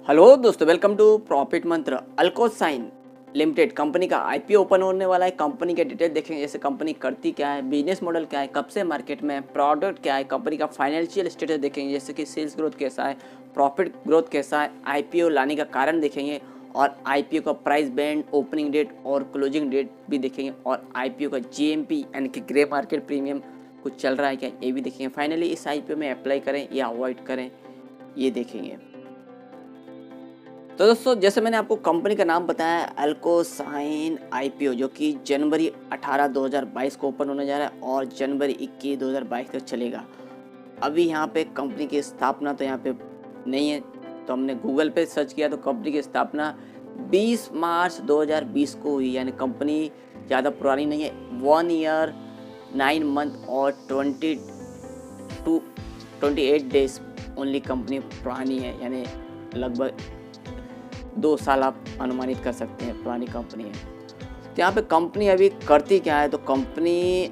Hello दोस्तों, welcome to profit मंत्र। अल्कोसाइन limited company का आईपीओ ओपन होने वाला है। कंपनी के डिटेल देखेंगे, जैसे कंपनी करती क्या है, बिजनेस मॉडल क्या है, कब से मार्केट में, प्रोडक्ट क्या है, कंपनी का फाइनेंशियल स्टेटस देखेंगे, जैसे कि सेल्स ग्रोथ कैसा है, प्रॉफिट ग्रोथ कैसा है, आईपीओ लाने का कारण देखेंगे और आईपीओ का प्राइस बैंड, ओपनिंग डेट और क्लोजिंग डेट भी देखेंगे और आईपीओ का जीएमपी यानी कि ग्रे मार्केट प्रीमियम कुछ चल रहा है क्या, ये भी देखेंगे। फाइनली इस आईपीओ में अप्लाई करें या अवॉइड करें, ये देखेंगे। तो दोस्तों, जैसे मैंने आपको कंपनी का नाम बताया, अल्कोसाइन आईपीओ, जो कि जनवरी 18 2022 को ओपन होने जा रहा है और जनवरी 21 2022 तक चलेगा। अभी यहाँ पे कंपनी की स्थापना तो यहाँ पे नहीं है, तो हमने गूगल पे सर्च किया तो कंपनी की स्थापना 20 मार्च 2020 को हुई, यानी कंपनी ज़्यादा पुरानी नहीं है। 1 ईयर 9 मंथ और 28 डेज ओनली कंपनी पुरानी है, यानी लगभग 2 साल आप अनुमानित कर सकते हैं पुरानी कंपनी है। तो यहाँ पे कंपनी अभी करती क्या है, तो company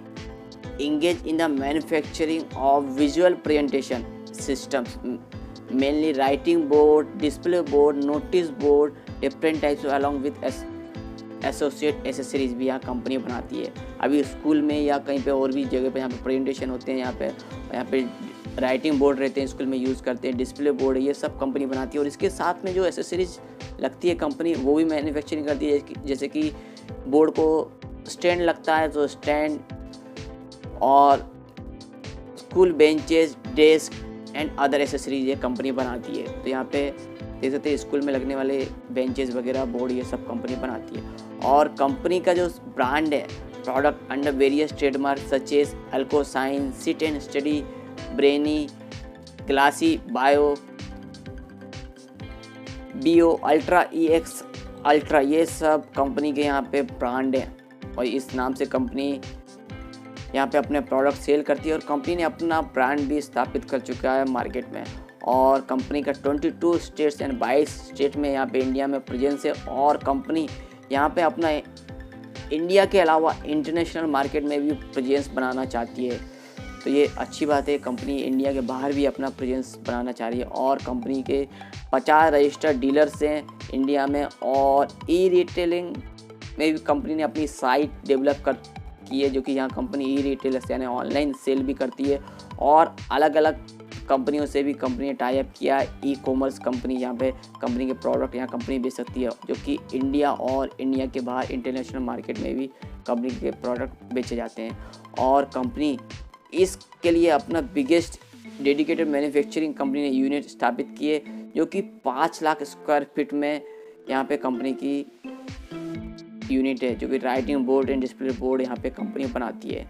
engage in the manufacturing of visual presentation systems, mainly writing board, display board, notice board, different types along with associate accessories भी यहाँ कंपनी बनाती है। अभी स्कूल में या कहीं पे और भी जगह पे यहाँ पे प्रेजेंटेशन होते हैं, यहाँ पे राइटिंग बोर्ड रहते हैं, स्कूल में यूज़ करते हैं, डिस्प्ले बोर्ड, ये सब कंपनी बनाती है। और इसके साथ में जो एसेसरीज लगती है कंपनी, वो भी मैन्युफैक्चरिंग करती है। जैसे कि बोर्ड को स्टैंड लगता है तो स्टैंड, और school benches, desk and other accessories ये कंपनी बनाती है। तो यहाँ पे देख सकते हैं स्कूल में लगने वाले बेंचेस वगैरह, बोर्ड, ये सब कंपनी बनाती है। और कंपनी का जो ब्रांड है, product under various trademark such as अल्कोसाइन, sit and study, Brainy, Glassy, बीओ, अल्ट्रा, ईएक्स अल्ट्रा, ये सब कंपनी के यहाँ पे ब्रांड हैं और इस नाम से कंपनी यहाँ पे अपने प्रोडक्ट सेल करती है। और कंपनी ने अपना ब्रांड भी स्थापित कर चुका है मार्केट में। और कंपनी का 22 स्टेट्स एंड 22 स्टेट में यहाँ पे इंडिया में प्रेजेंस है। और कंपनी यहाँ पे अपना इंडिया के अलावा इंटरनेशनल मार्केट में भी प्रेजेंस बनाना चाहती है। तो ये अच्छी बात है, कंपनी इंडिया के बाहर भी अपना प्रेजेंस बनाना चाह रही है। और कंपनी के 50 रजिस्टर्ड डीलर्स हैं इंडिया में। और ई रिटेलिंग में भी कंपनी ने अपनी साइट डेवलप की है, जो कि यहाँ कंपनी ई रिटेलर्स यानी ऑनलाइन सेल भी करती है। और अलग अलग कंपनियों से भी कंपनी ने टाई अप किया है। ई कॉमर्स कंपनी, यहाँ पे कंपनी के प्रोडक्ट यहाँ कंपनी बेच सकती है, जो कि इंडिया और इंडिया के बाहर इंटरनेशनल मार्केट में भी कंपनी के प्रोडक्ट बेचे जाते हैं। और कंपनी इसके लिए अपना बिगेस्ट डेडिकेटेड मैन्युफैक्चरिंग कंपनी ने यूनिट स्थापित किए, जो कि 5 लाख स्क्वायर फीट में यहाँ पे कंपनी की यूनिट है, जो कि writing board and display board यहाँ पे कंपनी बनाती है।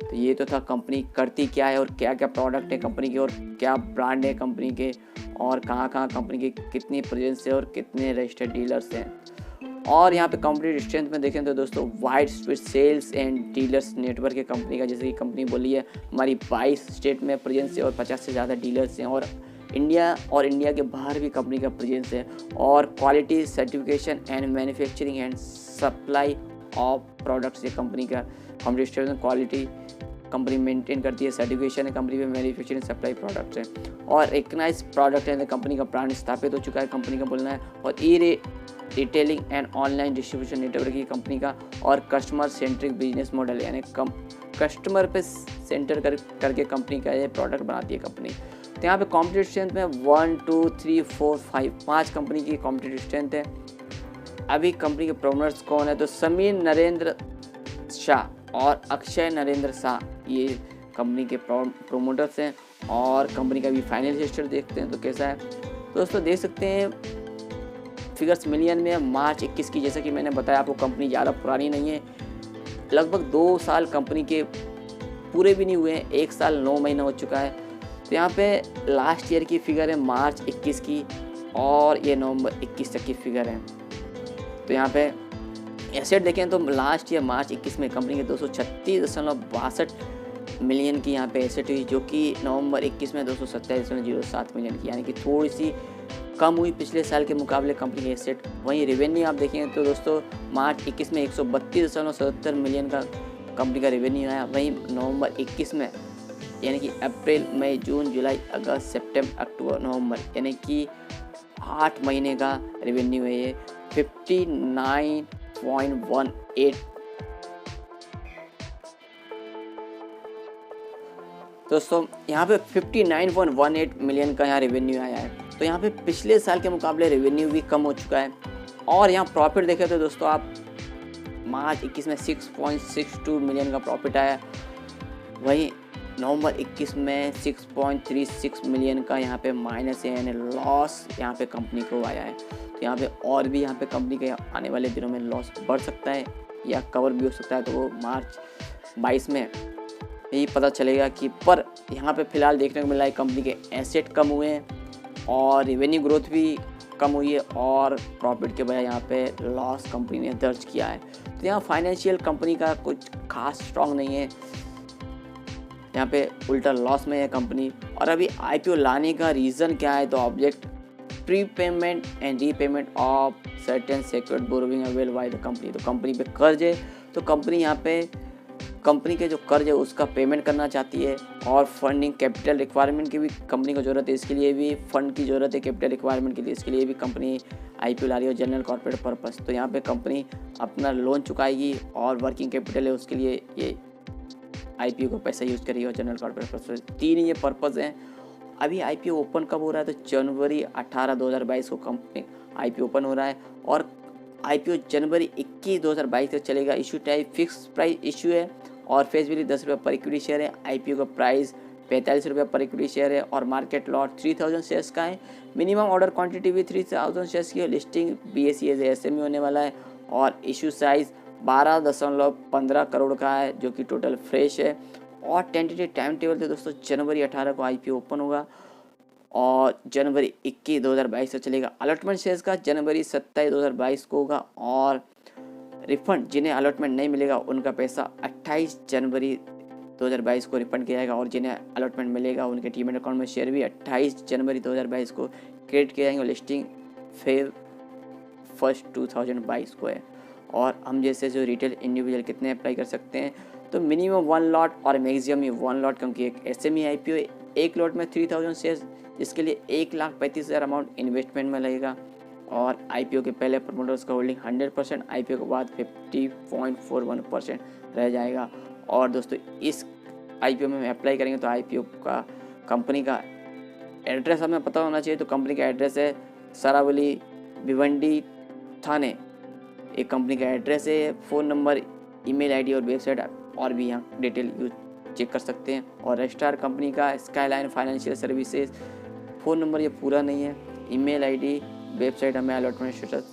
तो ये तो था कंपनी करती क्या है और क्या क्या प्रोडक्ट है कंपनी के और क्या ब्रांड है कंपनी के और कहाँ कहाँ कंपनी की कितनी प्रेजेंस है और कितने रजिस्टर्ड डीलर्स हैं। और यहाँ पे कंपनी स्ट्रेंथ में देखें तो दोस्तों, wide spread sales and dealers network है कंपनी का। जैसे कि कंपनी बोली है, हमारी 22 स्टेट में प्रेजेंस है और 50 से ज़्यादा डीलर्स हैं। और इंडिया के बाहर भी कंपनी का प्रेजेंस है। और quality certification and manufacturing and supply of products, ये कंपनी का कंपनी क्वालिटी कंपनी मेंटेन करती है। सर्टिफिकेशन है कंपनी में, मैन्युफैक्चरिंग सप्लाई प्रोडक्ट्स हैं और रिकग्नाइज प्रोडक्ट है। कंपनी का ब्रांड स्थापित हो चुका है, कंपनी का बोलना है। और e retailing and online distribution network की कंपनी का। और कस्टमर सेंट्रिक बिजनेस मॉडल, यानी कस्टमर पे सेंटर करके कंपनी का ये प्रोडक्ट बनाती है कंपनी। तो यहाँ पे कॉम्पिटिटिव स्ट्रेंथ में 1 2 3 4 5 कंपनी की कॉम्पिटिटिव स्ट्रेंथ है। अभी कंपनी के प्रोमोटर्स कौन है, तो समीर नरेंद्र शाह और अक्षय नरेंद्र शाह, ये कंपनी के प्रोमोटर्स हैं। और कंपनी का भी फाइनेंशियल स्टेटस देखते हैं तो कैसा है दोस्तों, देख सकते हैं फिगर्स मिलियन में मार्च 21 की। जैसा कि मैंने बताया आपको, कंपनी ज़्यादा पुरानी नहीं है, लगभग 2 साल कंपनी के पूरे भी नहीं हुए हैं, 1 साल 9 महीना हो चुका है। तो यहाँ पे लास्ट ईयर की फिगर है मार्च 21 की और ये नवंबर 21 तक की फिगर है। तो यहाँ पे एसेट देखें तो लास्ट ईयर मार्च 21 में कंपनी के 236.62 मिलियन की यहाँ पे एसेट हुई, जो कि नवंबर 21 में 227.07 मिलियन की, यानी कि थोड़ी सी कम हुई पिछले साल के मुकाबले कंपनी की एसेट। वहीं रेवेन्यू आप देखेंगे तो दोस्तों, मार्च 21 में 132.77 मिलियन का कंपनी का रेवेन्यू आया। वहीं नवंबर 21 में यानी कि अप्रैल, मई, जून, जुलाई, अगस्त, सितंबर, अक्टूबर, नवंबर, यानी कि 8 महीने का रेवेन्यू है ये 59.18। दोस्तों यहाँ पे 59.18 मिलियन का यहाँ रेवेन्यू आया है। तो यहाँ पे पिछले साल के मुकाबले रेवेन्यू भी कम हो चुका है। और यहाँ प्रॉफिट देखें तो दोस्तों आप मार्च 21 में 6.62 मिलियन का प्रॉफिट आया, वहीं नवंबर 21 में 6.36 मिलियन का यहाँ पे माइनस है, यानी लॉस यहाँ पे कंपनी को आया है। तो यहाँ पे और भी यहाँ पे कंपनी के आने वाले दिनों में लॉस बढ़ सकता है या कवर भी हो सकता है। तो वो मार्च 22 में यही पता चलेगा कि पर यहाँ पे फ़िलहाल देखने को मिला है कंपनी के एसेट कम हुए हैं और रेवेन्यू ग्रोथ भी कम हुई है और प्रॉफिट के बजाय यहाँ पे लॉस कंपनी ने दर्ज किया है। तो यहाँ फाइनेंशियल कंपनी का कुछ खास स्ट्रॉन्ग नहीं है, यहाँ पे उल्टा लॉस में है कंपनी। और अभी आईपीओ लाने का रीज़न क्या है, तो object pre payment and repayment of certain secured borrowing avail by the company. तो कंपनी पे कर्ज है, तो कंपनी यहाँ पे कंपनी के जो कर्ज है उसका पेमेंट करना चाहती है और फंडिंग कैपिटल रिक्वायरमेंट की भी कंपनी को ज़रूरत है, इसके लिए भी फंड की ज़रूरत है कैपिटल रिक्वायरमेंट के लिए, इसके लिए भी कंपनी आईपीओ ला रही है जनरल कॉर्पोरेट पर्पस। तो यहाँ पे कंपनी अपना लोन चुकाएगी और वर्किंग कैपिटल है उसके लिए ये आईपीओ को पैसा यूज़ करेगी और जनरल कॉर्पोरेट पर्पस। 3 ये पर्पज़ हैं। अभी आईपीओ ओपन कब हो रहा है, तो जनवरी 18, 2022 को कंपनी आईपीओ ओपन हो रहा है और आईपीओ जनवरी 21, 2022 तक चलेगा। Issue type fix price issue है और फेस वैल्यू 10 रुपये पर इक्विटी शेयर है। आईपीओ का प्राइस 45 रुपये पर इक्विटी शेयर है और मार्केट लॉट 3000 शेयर्स का है। मिनिमम ऑर्डर क्वांटिटी भी 3000 शेयर्स की है। लिस्टिंग BSE SME होने वाला है और इशू साइज़ 12.15 करोड़ का है जो कि टोटल फ्रेश है। और टेंटेटिव टाइम टेबल थे दोस्तों, जनवरी 18 को आईपीओ ओपन होगा और जनवरी 21, 2022 से चलेगा। अलॉटमेंट शेयर्स का जनवरी 27, 2022 को होगा और रिफंड जिन्हें अलॉटमेंट नहीं मिलेगा उनका पैसा 28 जनवरी 2022 को रिफंड किया जाएगा और जिन्हें अलॉटमेंट मिलेगा उनके डीमैट अकाउंट में शेयर भी 28 जनवरी 2022 को क्रेडिट किए जाएंगे। लिस्टिंग फेब 1, 2022 को है। और हम जैसे जो रिटेल इंडिविजुअल कितने अप्लाई कर सकते हैं, तो मिनिमम 1 लॉट और मैक्सिमम 1 लॉट, क्योंकि एक SME आईपीओ है। 1 लॉट में 3000 शेयर्स, जिसके लिए 1,35,000 अमाउंट इन्वेस्टमेंट में लगेगा और आईपीओ के पहले प्रमोटर्स का होल्डिंग 100%, आईपीओ के बाद 50.41% रह जाएगा। और दोस्तों इस आईपीओ में अप्लाई करेंगे तो आईपीओ का कंपनी का एड्रेस हमें पता होना चाहिए। तो कंपनी का एड्रेस है सरावली, भिवंडी, थाने, एक कंपनी का एड्रेस है। फ़ोन नंबर, ईमेल आईडी और वेबसाइट और भी यहाँ डिटेल यूज चेक कर सकते हैं। और रजिस्ट्रार कंपनी का skyline financial services, phone number ये पूरा नहीं है, ईमेल आईडी, वेबसाइट हमें अलॉटमेंट स्टेटस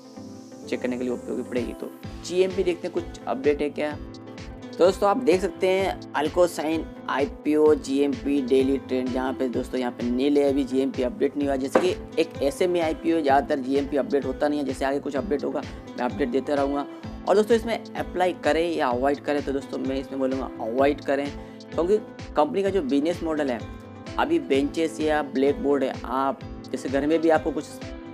चेक करने के लिए उपयोगी पड़ेगी। तो GMP देखते हैं कुछ अपडेट है क्या। तो दोस्तों आप देख सकते हैं अल्कोसाइन आईपीओ GMP डेली ट्रेंड, जहाँ पे दोस्तों यहाँ पे नील है, अभी GMP अपडेट नहीं हुआ। जैसे कि एक SME आईपीओ ज़्यादातर GMP अपडेट होता नहीं है, जैसे आगे कुछ अपडेट होगा मैं अपडेट देते रहूँगा। और दोस्तों इसमें अप्लाई करें या अवॉइड करें, तो दोस्तों मैं इसमें बोलूँगा अवॉइड करें, क्योंकि कंपनी का जो बिजनेस मॉडल है अभी बेंचेस या ब्लैक बोर्ड है। आप जैसे घर में भी आपको कुछ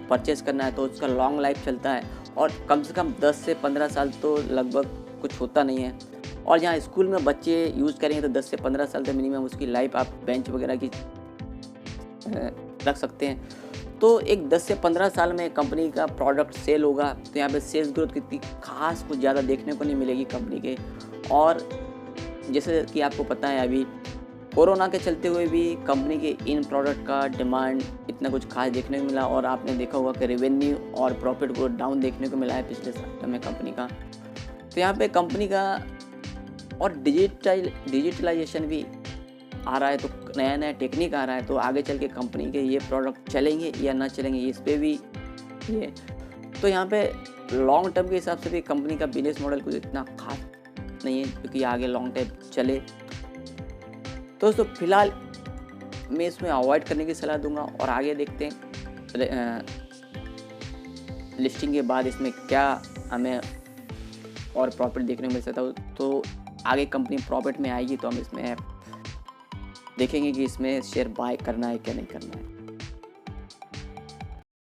परचेस करना है तो उसका लॉन्ग लाइफ चलता है और कम से कम 10 से 15 साल तो लगभग कुछ होता नहीं है। और जहाँ स्कूल में बच्चे यूज़ करेंगे तो 10 से 15 साल तक मिनिमम उसकी लाइफ आप बेंच वगैरह की रख सकते हैं। तो एक 10 से 15 साल में कंपनी का प्रोडक्ट सेल होगा, तो यहाँ पे सेल्स ग्रोथ कितनी खास कुछ ज़्यादा देखने को नहीं मिलेगी कंपनी के। और जैसे कि आपको पता है अभी कोरोना के चलते हुए भी कंपनी के इन प्रोडक्ट का डिमांड इतना कुछ खास देखने को मिला और आपने देखा होगा कि रेवेन्यू और प्रॉफिट को डाउन देखने को मिला है पिछले साल में कंपनी का। तो यहाँ पे कंपनी का और डिजिटलाइजेशन भी आ रहा है, तो नया नया टेक्निक आ रहा है, तो आगे चल के कंपनी के ये प्रोडक्ट चलेंगे या ना चलेंगे इस पर भी ये। तो यहाँ पे लॉन्ग टर्म के हिसाब से भी कंपनी का बिजनेस मॉडल कुछ इतना खास नहीं है क्योंकि आगे लॉन्ग टाइम चले। तो दोस्तों फिलहाल मैं इसमें अवॉइड करने की सलाह दूंगा और आगे देखते हैं लिस्टिंग के बाद इसमें क्या हमें और प्रॉफिट देखने को मिल सकता है। तो आगे कंपनी प्रॉफिट में आएगी तो हम इसमें देखेंगे कि इसमें शेयर बाय करना है क्या नहीं करना है।